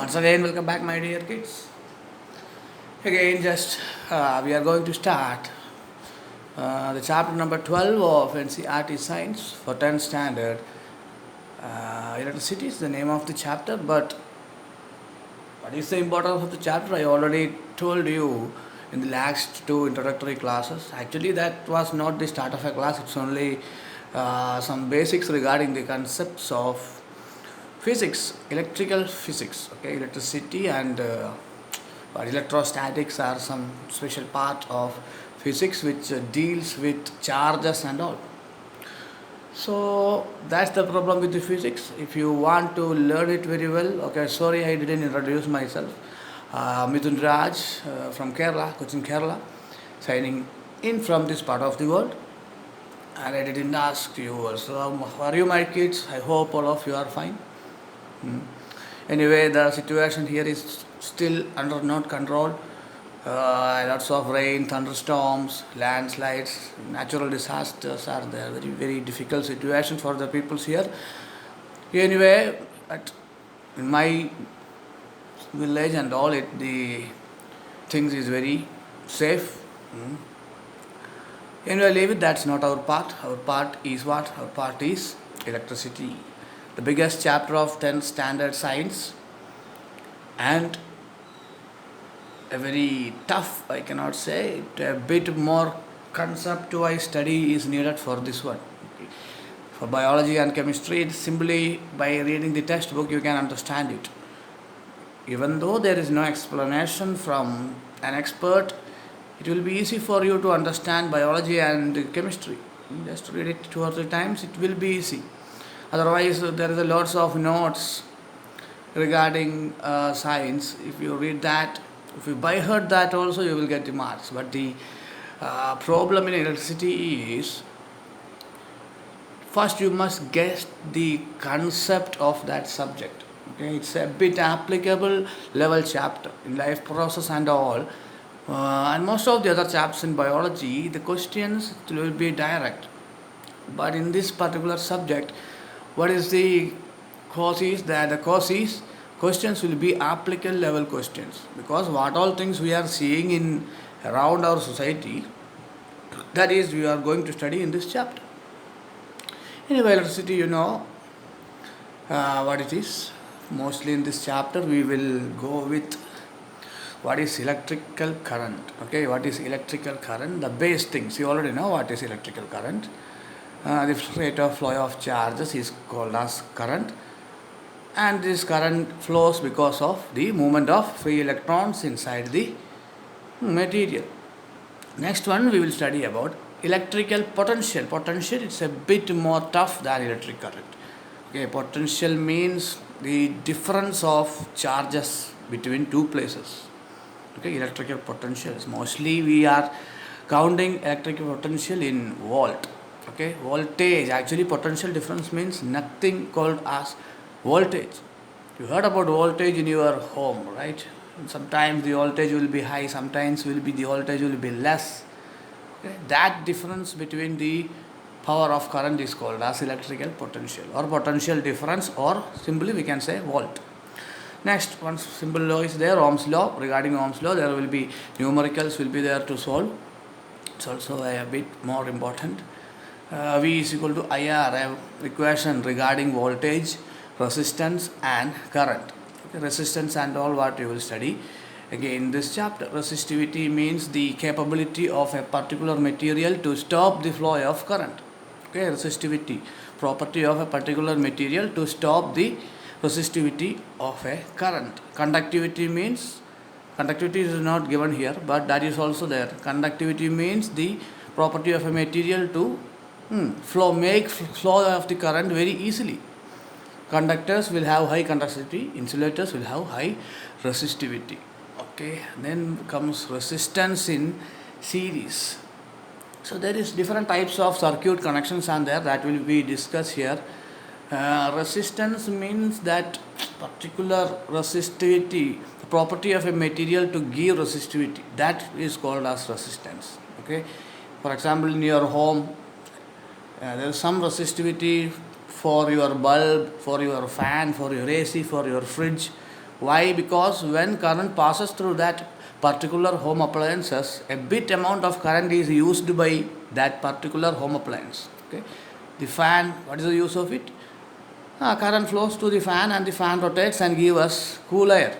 Once again, welcome back, my dear kids. Again, just we are going to start the chapter number 12 of NCERT Science for 10th standard. Electricity is the name of the chapter, but what is the importance of the chapter? I already told you in the last two introductory classes. Actually, that was not the start of a class, it's only some basics regarding the concepts of physics, electrical physics, okay, electricity and electrostatics are some special part of physics which deals with charges and all. So that's the problem with the physics. If you want to learn it very well, okay, sorry I didn't introduce myself. Mithun Raj from Kerala, Cochin, Kerala, signing in from this part of the world. And I didn't ask you also, how are you, my kids? I hope all of you are fine. Anyway, the situation here is still under not control. Lots of rain, thunderstorms, landslides, natural disasters are there. Very, very difficult situation for the peoples here. Anyway, in my village and all, the things is very safe. Anyway, leave it. That's not our part. Our part is what? Our part is electricity. The biggest chapter of 10th standard science, and a very tough, I cannot say, a bit more conceptualized study is needed for this one. For biology and chemistry, it's simply by reading the textbook you can understand it. Even though there is no explanation from an expert, it will be easy for you to understand biology and chemistry. Just read it 2 or 3 times, it will be easy. Otherwise, there is a lots of notes regarding science. If you read that, if you by heard that also, you will get the marks. But the problem in electricity is, first you must guess the concept of that subject. Okay, it's a bit applicable level chapter in life process and all. And most of the other chapters in biology, the questions will be direct. But in this particular subject, what is the cause is that the cause is questions will be applicable level questions, because what all things we are seeing in around our society, that is we are going to study in this chapter. Anyway, electricity, you know what it is. Mostly in this chapter we will go with what is electrical current. Okay, what is electrical current? The base things you already know. What is electrical current? The rate of flow of charges is called as current, and this current flows because of the movement of free electrons inside the material. Next one we will study about electrical potential. Potential, it's a bit more tough than electric current. Okay, potential means the difference of charges between two places. Okay, electrical potential is mostly we are counting electrical potential in volt. Okay, voltage, actually potential difference means nothing called as voltage. You heard about voltage in your home, right? Sometimes the voltage will be high, sometimes the voltage will be less. Okay? That difference between the power of current is called as electrical potential or potential difference, or simply we can say volt. Next, one simple law is there, Ohm's law. Regarding Ohm's law, there will be numericals will be there to solve. It's also a bit more important. V is equal to IR, a equation regarding voltage, resistance and current. Okay, resistance and all what you will study again in this chapter. Resistivity means the capability of a particular material to stop the flow of current. Okay, resistivity, property of a particular material to stop the resistivity of a current. Conductivity means, conductivity is not given here, but that is also there. Conductivity means the property of a material to make flow of the current very easily. Conductors will have high conductivity, insulators will have high resistivity. Okay, then comes resistance in series. So there is different types of circuit connections and there that will be discussed here. Resistance means that particular resistivity, the property of a material to give resistivity, that is called as resistance. Okay, for example, in your home, there is some resistivity for your bulb, for your fan, for your AC, for your fridge, Why? Because when current passes through that particular home appliances, a bit amount of current is used by that particular home appliance. Okay, the fan. What is the use of it? Current flows to the fan and the fan rotates and gives us cool air.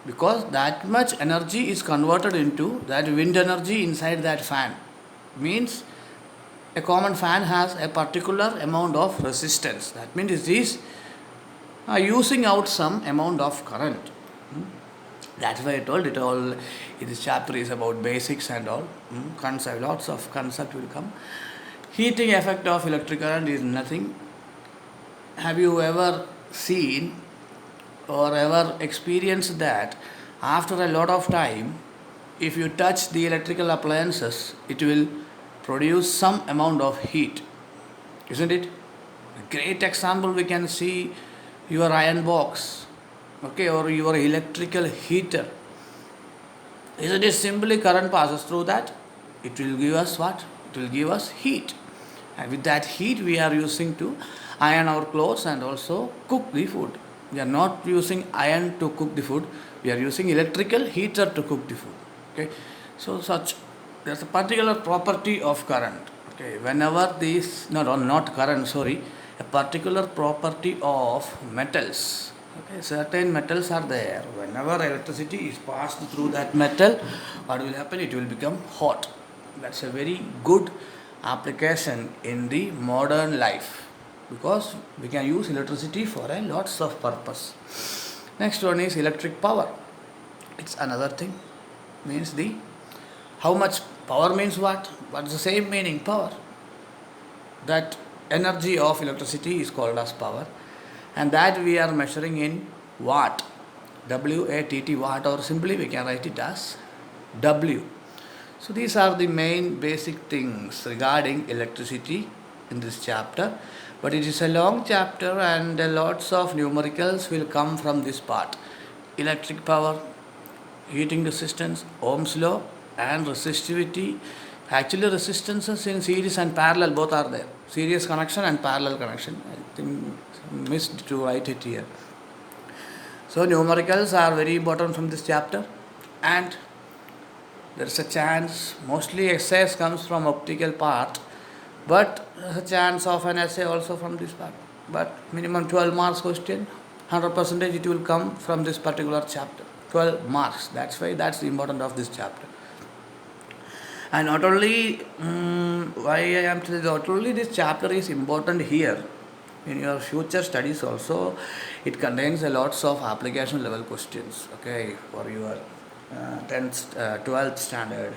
Because that much energy is converted into that wind energy inside that fan. Means a common fan has a particular amount of resistance. That means it is using out some amount of current. That's why I told it all. This chapter is about basics and all. Concept, lots of concept will come. Heating effect of electric current is nothing. Have you ever seen or ever experienced that after a lot of time, if you touch the electrical appliances, it will produce some amount of heat, isn't it? A great example we can see your iron box, okay, or your electrical heater. Isn't it simply current passes through that? It will give us what? It will give us heat. And with that heat we are using to iron our clothes and also cook the food. We are not using iron to cook the food, we are using electrical heater to cook the food. Okay, so there's a particular property of current. Okay, whenever these not current, sorry, a particular property of metals. Okay, certain metals are there. Whenever electricity is passed through that metal, what will happen? It will become hot. That's a very good application in the modern life, because we can use electricity for a lots of purpose. Next one is electric power. It's another thing. Means the how much power means what? What's the same meaning? Power. That energy of electricity is called as power, and that we are measuring in watt. W-A-T-T, watt, or simply we can write it as W. So these are the main basic things regarding electricity in this chapter. But it is a long chapter and lots of numericals will come from this part. Electric power, heating resistance, Ohm's law, and resistivity. Actually, resistances in series and parallel both are there. Series connection and parallel connection. I think missed to write it here. So numericals are very important from this chapter, and there is a chance, mostly essays comes from optical part, but there is a chance of an essay also from this part. But minimum 12 marks question, 100% it will come from this particular chapter. 12 marks. That's why that's the importance of this chapter. And not only why I am telling, not only this chapter is important here, in your future studies also, it contains a lots of application level questions. Okay, for your 10th, 12th standard,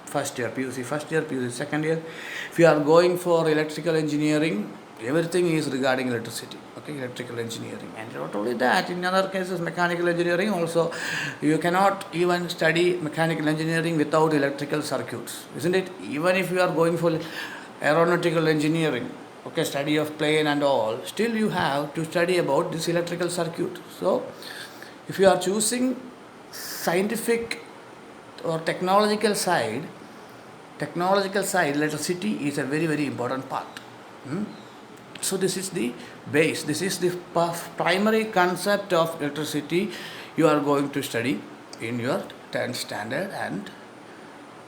first year PUC, second year. If you are going for electrical engineering, everything is regarding electricity. Okay, electrical engineering. And not only that, in other cases, mechanical engineering also, you cannot even study mechanical engineering without electrical circuits, isn't it? Even if you are going for aeronautical engineering, okay, study of plane and all, still you have to study about this electrical circuit. So, if you are choosing scientific or technological side, electricity is a very, very important part. So this is the base, this is the primary concept of electricity you are going to study in your 10th standard. And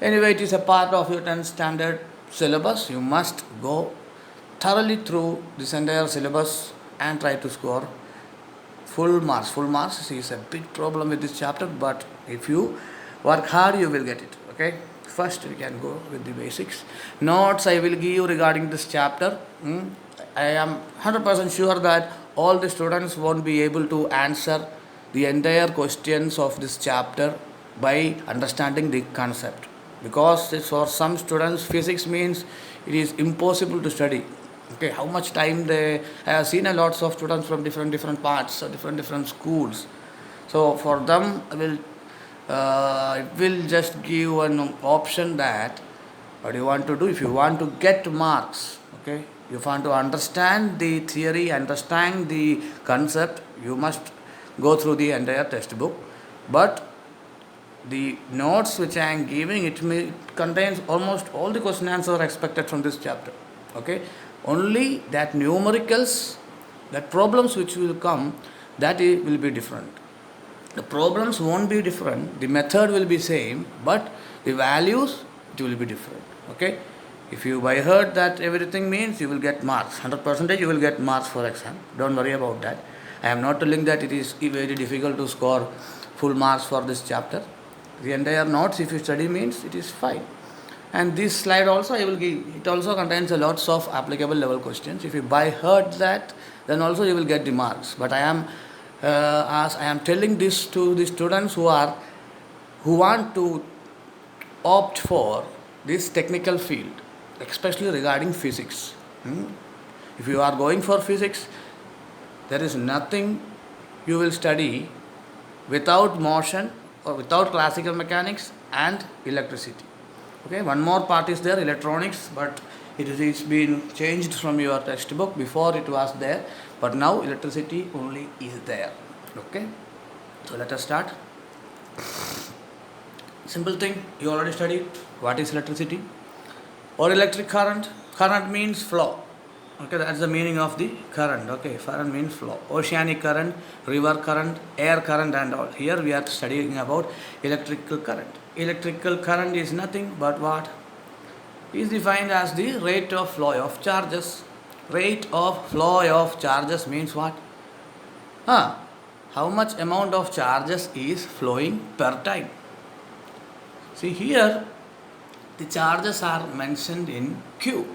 anyway, it is a part of your 10th standard syllabus. You must go thoroughly through this entire syllabus and try to score full marks. Full marks is a big problem with this chapter, but if you work hard, you will get it. Okay, first we can go with the basics. Notes I will give you regarding this chapter. I am 100% sure that all the students won't be able to answer the entire questions of this chapter by understanding the concept, because for some students physics means it is impossible to study. Okay, how much time I have seen a lots of students from different parts, different schools. So for them, it will just give an option that what you want to do. If you want to get marks, okay, you want to understand the theory, understand the concept, you must go through the entire textbook. But the notes which I am giving, it contains almost all the question answers expected from this chapter. Okay, only that numericals, that problems which will come, will be different. The problems won't be different, the method will be same, but the values, it will be different. Okay? If you by heard that everything means you will get marks, 100% you will get marks for exam. Don't worry about that. I am not telling that it is very difficult to score full marks for this chapter. The entire notes, if you study means, it is fine. And this slide also I will give, it also contains a lots of applicable level questions. If you by heard that, then also you will get the marks. But I am as I am telling this to the students who want to opt for this technical field, especially regarding physics. If you are going for physics, there is nothing you will study without motion or without classical mechanics and electricity. Okay, one more part is there, electronics, but it is been changed from your textbook. Before it was there, but now electricity only is there. Okay, so let us start. Simple thing, you already studied what is electricity or electric current. Current means flow. Okay, that's the meaning of the current. Okay, current means flow. Oceanic current, river current, air current and all. Here we are studying about electrical current. Electrical current is nothing but what? Is defined as the rate of flow of charges. Rate of flow of charges means what? How much amount of charges is flowing per time. See here, the charges are mentioned in Q.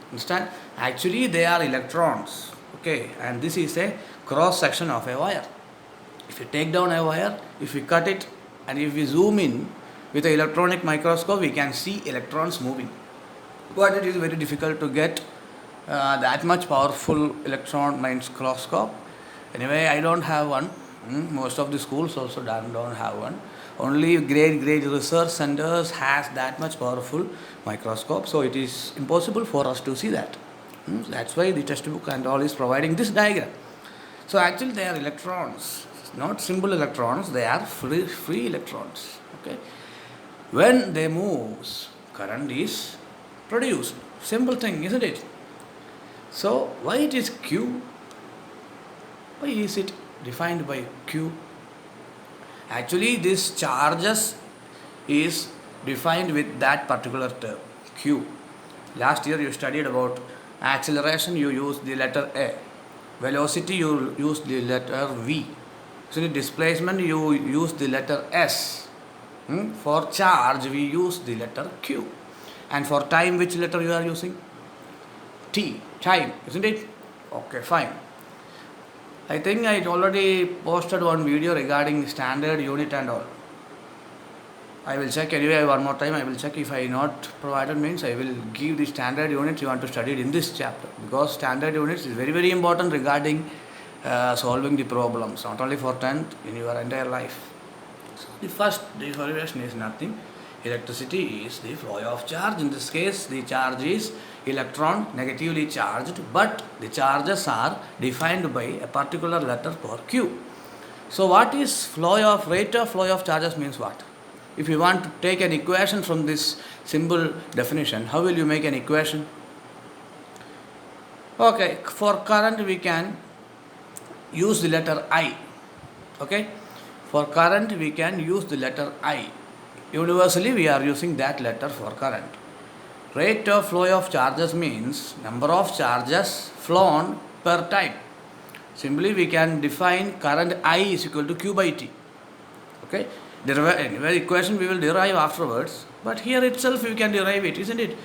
Understand? Actually they are electrons. Okay, and this is a cross section of a wire. If you take down a wire, if we cut it and if we zoom in with an electronic microscope, we can see electrons moving. But it is very difficult to get that much powerful electron microscope. Anyway, I don't have one. Most of the schools also don't have one. Only great research centers has that much powerful microscope. So it is impossible for us to see that. That's why the textbook and all is providing this diagram. So actually they are electrons, not simple electrons. They are free electrons. Okay. When they move, current is produced. Simple thing, isn't it? So why it is Q? Why is it defined by Q? Actually this charges is defined with that particular term, Q. Last year you studied about acceleration, you use the letter A. Velocity, you use the letter V. So displacement, you use the letter S. For charge we use the letter Q. And for time, which letter you are using? T. Time, isn't it? Okay, fine. I think I already posted one video regarding standard unit and all. I will check anyway one more time. I will check. If I not provided means I will give the standard units you want to study in this chapter, because standard units is very important regarding solving the problems, not only for 10th, in your entire life. So the first derivation is nothing. Electricity is the flow of charge. In this case, the charge is electron negatively charged, but the charges are defined by a particular letter for Q. So what is rate of flow of charges means what? If you want to take an equation from this simple definition, how will you make an equation? Okay, for current we can use the letter I. Okay, for current we can use the letter I. Universally we are using that letter for current. Rate of flow of charges means number of charges flown per time. Simply we can define current I is equal to Q by T. Okay, anyway, equation we will derive afterwards, but here itself we can derive it, isn't it?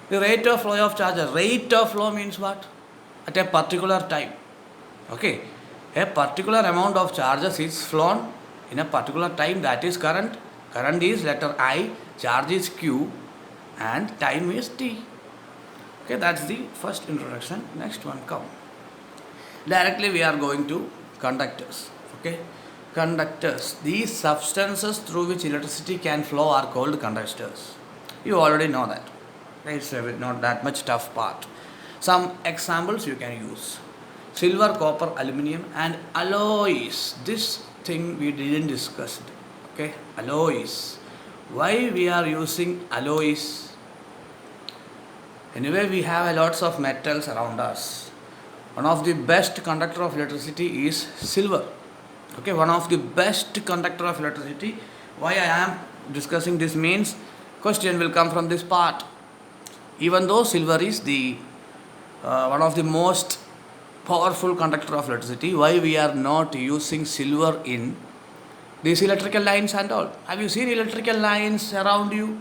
The rate of flow of charges. Rate of flow means what? At a particular time. Okay, a particular amount of charges is flown in a particular time, that is current. Current is letter I, charge is Q, and time is T. Okay, that's the first introduction. Next one come. Directly we are going to conductors. Okay, conductors. These substances through which electricity can flow are called conductors. You already know that. It's not that much tough part. Some examples you can use. Silver, copper, aluminium and alloys. This thing we didn't discuss. Okay, alloys. Why we are using alloys? Anyway, we have lots of metals around us. One of the best conductor of electricity is silver. Okay, one of the best conductor of electricity. Why I am discussing this means question will come from this part. Even though silver is the one of the most powerful conductor of electricity, why we are not using silver in these electrical lines and all? Have you seen electrical lines around you?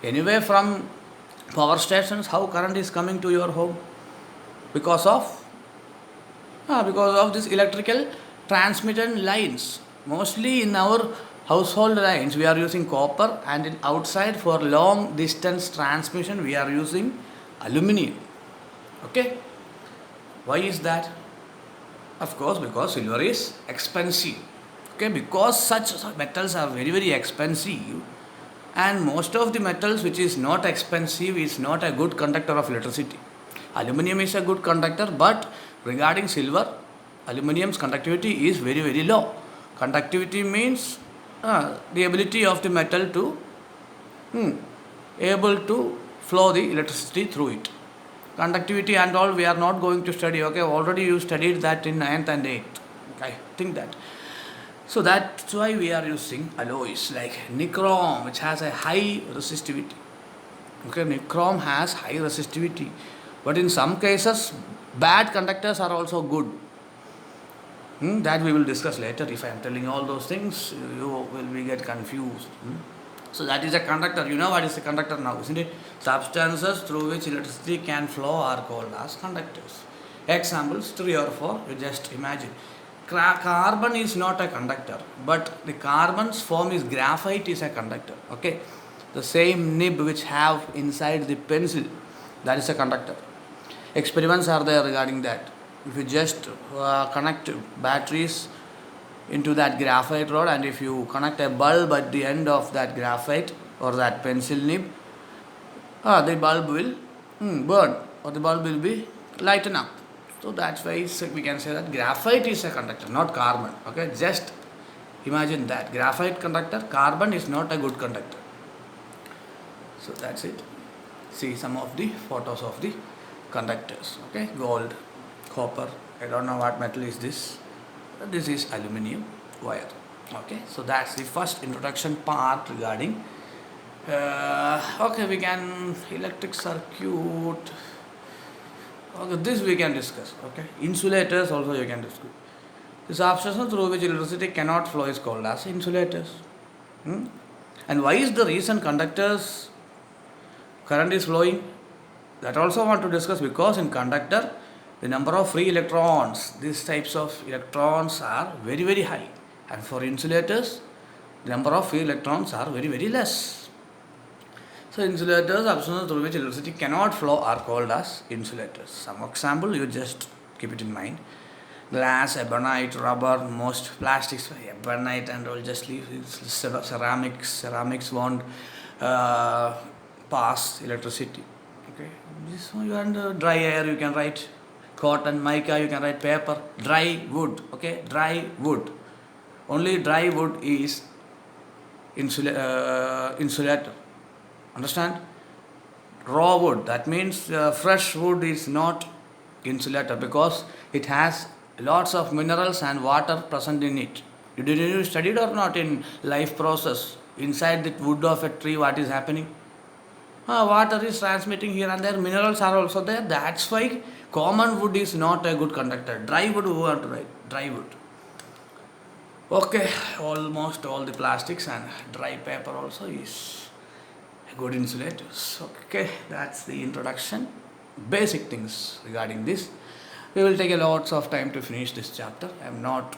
Anyway, from power stations, how current is coming to your home? Because of this electrical transmission lines. Mostly in our household lines, we are using copper, and in outside for long distance transmission, we are using aluminium. Okay, why is that? Of course, because silver is expensive. Okay, because such metals are very very expensive, and most of the metals which is not expensive is not a good conductor of electricity. Aluminium is a good conductor, but regarding silver, aluminium's conductivity is very very low. Conductivity means the ability of the metal to able to flow the electricity through it. Conductivity and all we are not going to study. Okay, already you studied that in 9th and 8th. I think that. So that's why we are using alloys like nichrome, which has a high resistivity. Okay, nichrome has high resistivity, but in some cases, bad conductors are also good. That we will discuss later. If I am telling all those things, you will be get confused. So that is a conductor. You know what is a conductor now, isn't it? Substances through which electricity can flow are called as conductors. Examples 3 or 4. You just imagine. Carbon is not a conductor, but the carbon's form is graphite is a conductor. Okay, the same nib which have inside the pencil, that is a conductor. Experiments are there regarding that. If you just connect batteries into that graphite rod, and if you connect a bulb at the end of that graphite or that pencil nib, the bulb will burn, or the bulb will be lighten up. So that's why we can say that graphite is a conductor, not carbon. Okay, just imagine that graphite conductor, carbon is not a good conductor. So that's it. See some of the photos of the conductors. Okay, gold, copper. I don't know what metal is this. This is aluminium wire. Okay, so that's the first introduction part regarding. Okay, we can electric circuit. Okay, this we can discuss. Okay, insulators also you can discuss. The substance through which electricity cannot flow is called as insulators. And why is the reason conductors current is flowing? That also I want to discuss, because in conductor the number of free electrons, these types of electrons are very very high, and for insulators the number of free electrons are very very less. So insulators, substances through which electricity cannot flow, are called as insulators. Some example you just keep it in mind. Glass, ebonite, rubber, most plastics, ebonite and all just leave. Ceramics won't pass electricity. Okay, this one you under dry air you can write cotton, mica you can write paper, dry wood. Okay, dry wood. Only dry wood is insulator. Understand? Raw wood, that means fresh wood is not insulator, because it has lots of minerals and water present in it. Did you studied or not in life process? Inside the wood of a tree, what is happening? Water is transmitting here and there, minerals are also there. That's why common wood is not a good conductor. Dry wood, who want to write? Dry wood. Okay, almost all the plastics and dry paper also is good insulators. Okay, that's the introduction, basic things regarding this. We will take a lots of time to finish this chapter. I am not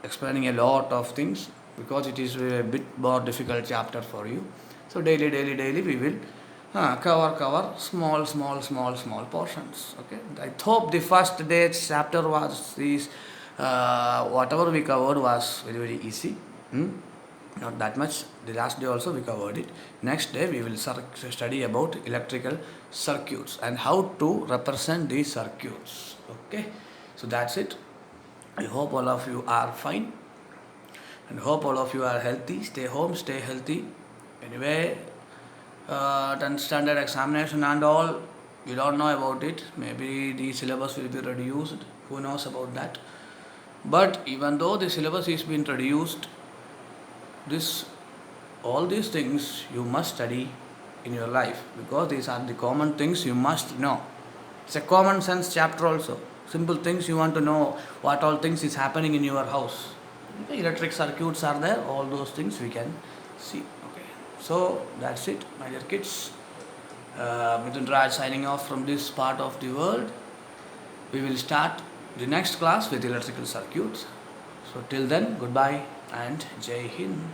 explaining a lot of things because it is a bit more difficult chapter for you. So daily we will cover small portions. Okay, I hope the first day's chapter was this whatever we covered was very very easy. Not that much. The last day also we covered it. Next day we will study about electrical circuits and how to represent these circuits. Okay, so that's it. I hope all of you are fine, and hope all of you are healthy. Stay home, stay healthy. Anyway, 10th standard examination and all You don't know about it. Maybe the syllabus will be reduced. Who knows about that? But even though the syllabus is being reduced, this all these things you must study in your life, because these are the common things you must know. It's a common sense chapter also. Simple things you want to know, what all things is happening in your house. The electric circuits are there, all those things we can see. Okay. So that's it, my dear kids. Mithun Raj signing off from this part of the world. We will start the next class with electrical circuits. So till then, goodbye and Jai Hind.